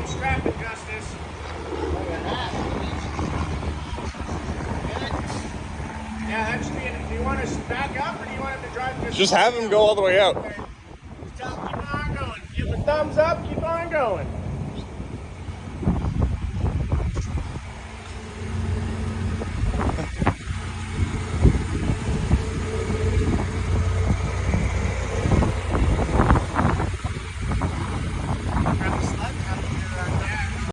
good strapping, Justice. Look at that. Yeah, that should be it. Do you want us back up or do you want him to drive Just have him go all the way out. Just tell him keep on going. Give him a thumbs up, keep on going.